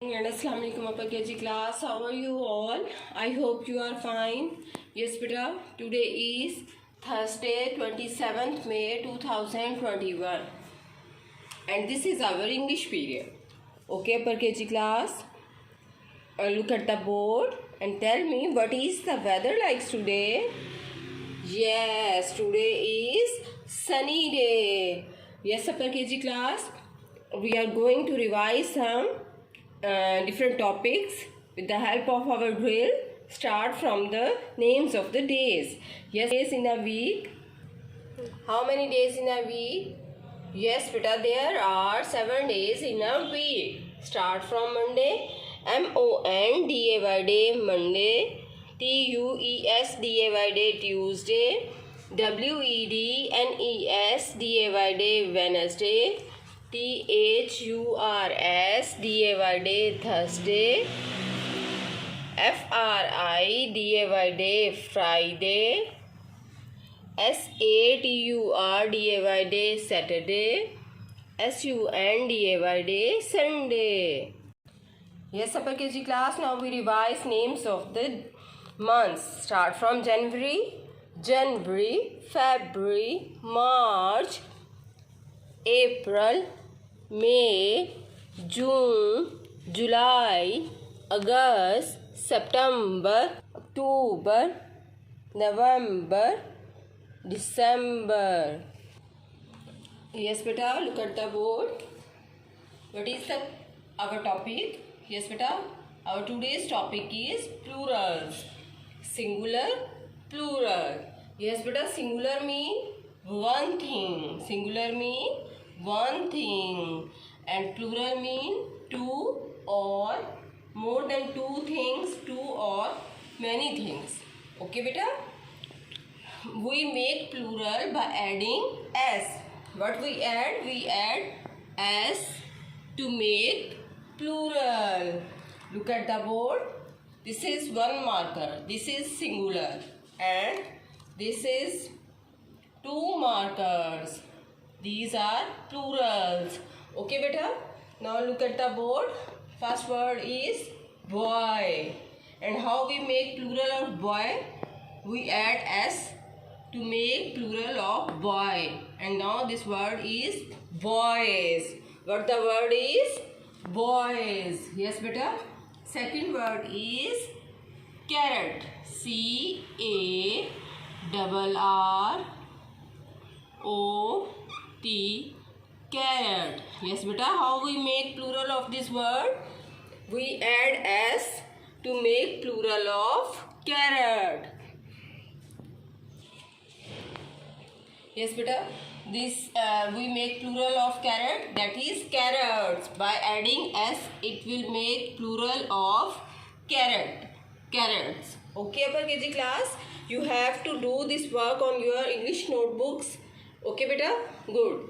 And Assalamu alaikum upper KG class. How are you all? I hope you are fine. Yes beta, today is Thursday 27th May 2021 and this is our English period. Okay upper KG class, look at the board and tell me what is the weather like today. Yes, today is sunny day. Yes upper KG class, we are going to revise some different topics with the help of our drill. Start from the names of the days. Yes, days in a week. How many days in a week? Yes beta, there are 7 days in a week. Start from Monday. MONDAY day Monday. TUESDAY day Tuesday. WEDNESDAY day Wednesday. THURSDAY day Thursday. FRIDAY day Friday. SATURDAY day Saturday. SUNDAY day Sunday. Yes upper KG class, now we revise names of the months. Start from January, February, March, April, May, June, July, August, September, October, November, December. Yes beta, look at the board. What is our topic? Yes beta, our today's topic is plurals. Singular, plural. Yes beta, singular mean one thing. Singular mean one thing and plural mean two or more than two things, two or many things. Okay beta, we make plural by adding s. What we add? We add s to make plural. Look at the board. This is one marker, this is singular and this is two markers. These are plurals. Okay beta, now look at the board. First word is boy. And how we make plural of boy? We add s to make plural of boy. And now this word is boys. What the word is? Boys. Yes beta. Second word is carrot. CARROT. Carrot. Yes beta, how we make plural of this word? We add s to make plural of carrot. Yes beta, this we make plural of carrot, that is carrots. By adding s it will make plural of carrots. Okay upper KG class, you have to do this work on your English notebooks. Okay beta, good.